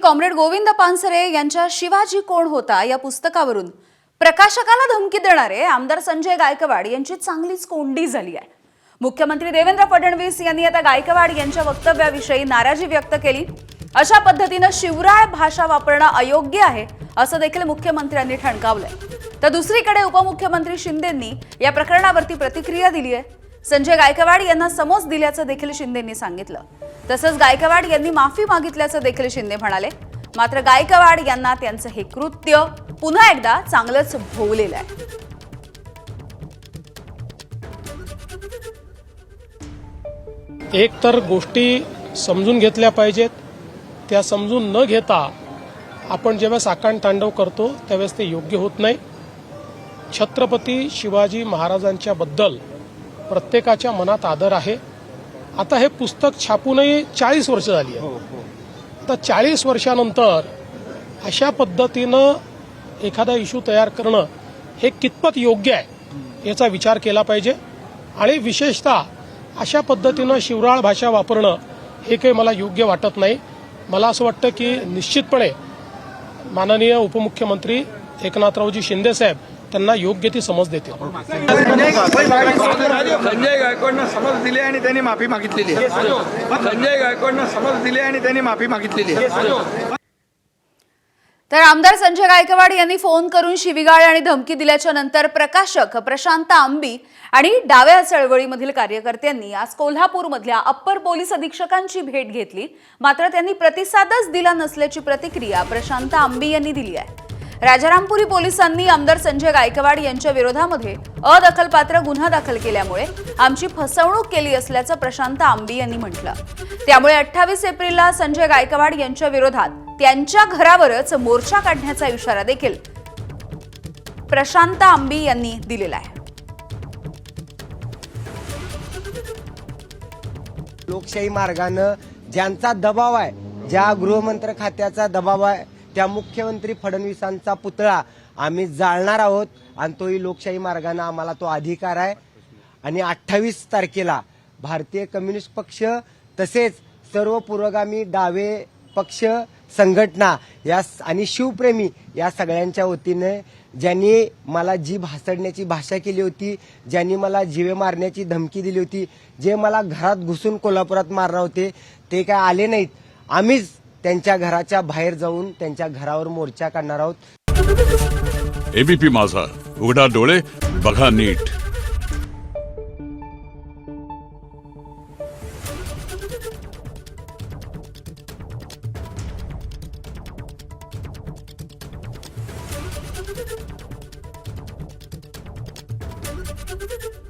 Comrade Govind Pansare यांच्या शिवाजी कोण होता या पुस्तकावरून प्रकाशकाला धमकी देणारे आमदार संजय गायकवाड यांची चांगलीच कोंडी झाली आहे। मुख्यमंत्री देवेंद्र फडणवीस यांनी आता गायकवाड यांच्या वक्तव्याविषयी नाराजी व्यक्त केली। अशा पद्धतीने शिवराळ भाषा वापरणं अयोग्य आहे असं देखील मुख्यमंत्र्यांनी ठणकावलंय। तर दुसरीकडे उपमुख्यमंत्री शिंदेंनी या प्रकरणावरती प्रतिक्रिया दिली आहे। संजय गायकवाड यांना समज दिल्याचं देखील शिंदेंनी सांगितलं। तसंच गायकवाड यांनी माफी मागितल्याचं देखील शिंदे म्हणाले। मात्र गायकवाड यांना त्यांचं हे कृत्य पुन्हा एकदा चांगलंच भोवलेलं आहे। एक तर गोष्टी समजून घेतल्या पाहिजेत, त्या समजून न घेता आपण जेव्हा साकांड तांडव करतो त्यावेळेस ते योग्य होत नाही। छत्रपती शिवाजी महाराजांच्या बद्दल प्रत्येकाच्या मनात आदर आहे। आता हे पुस्तक छापूनही 40 वर्ष झाली आहे। आता 40 वर्षानंतर अशा पद्धतीनं एखादा इश्यू तयार करणं हे कितपत योग्य आहे याचा विचार केला पाहिजे। आणि विशेषतः अशा पद्धतीनं शिवराळ भाषा वापरणं हे काही मला योग्य वाटत नाही। मला असं वाटतं की निश्चितपणे माननीय उपमुख्यमंत्री एकनाथरावजी शिंदे साहेब त्यांना योग्य ती समज देतील। संजय गायकवाडनं समज दिली आणि त्यांनी माफी मागितलेली आहे। संजय गायकवाडनं समज दिली आणि त्यांनी माफी मागितलेली आहे। तर आमदार संजय गायकवाड यांनी फोन करून शिवीगाळ आणि धमकी दिल्याच्या नंतर प्रकाशक प्रशांत आंबी आणि डाव्या चळवळीमधील कार्यकर्त्यांनी आज कोल्हापूरमधल्या अप्पर पोलीस अधीक्षकांची भेट घेतली। मात्र त्यांनी प्रतिसादच दिला नसल्याची प्रतिक्रिया प्रशांत आंबी यांनी दिली आहे। राजारामपुरी पोलिसांनी आमदार संजय गायकवाड यांच्या विरोधामध्ये अदखलपात्र गुन्हा दाखल केल्यामुळे आमची फसवणूक केली असल्याचं प्रशांत आंबी यांनी म्हटलं। त्यामुळे 28 एप्रिलला संजय गायकवाड यांच्या विरोधात त्यांच्या घरावरच मोर्चा काढण्याचा इशारा देखील प्रशांत आंबी यांनी दिलेला आहे। लोकशाही मार्गाने ज्यांचा दबाव आहे, ज्या गृहमंत्री खात्याचा दबाव आहे, त्या मुख्यमंत्री फडणवीसांचा पुतळा आम्ही जाळणार आहोत आणि तोही लोकशाही मार्गाने आम्हाला तो अधिकार आहे। आणि 28 तारखेला भारतीय कम्युनिस्ट पक्ष तसेच सर्व पुरोगामी डावे पक्ष संघटना या आणि शिवप्रेमी या सगळ्यांच्या वतीने ज्यांनी मला जीभ हासडण्याची भाषा केली होती, ज्यांनी मला जीवे मारण्याची धमकी दिली होती, जे मला घरात घुसून कोल्हापुरात मारणार होते, ते काय आले नाहीत। आम्हीच त्यांच्या घराच्या बाहेर जाऊन त्यांच्या घरावर मोर्चा काढणार आहोत। एबीपी माझा, उघडा डोळे बघा नीट। Thank you.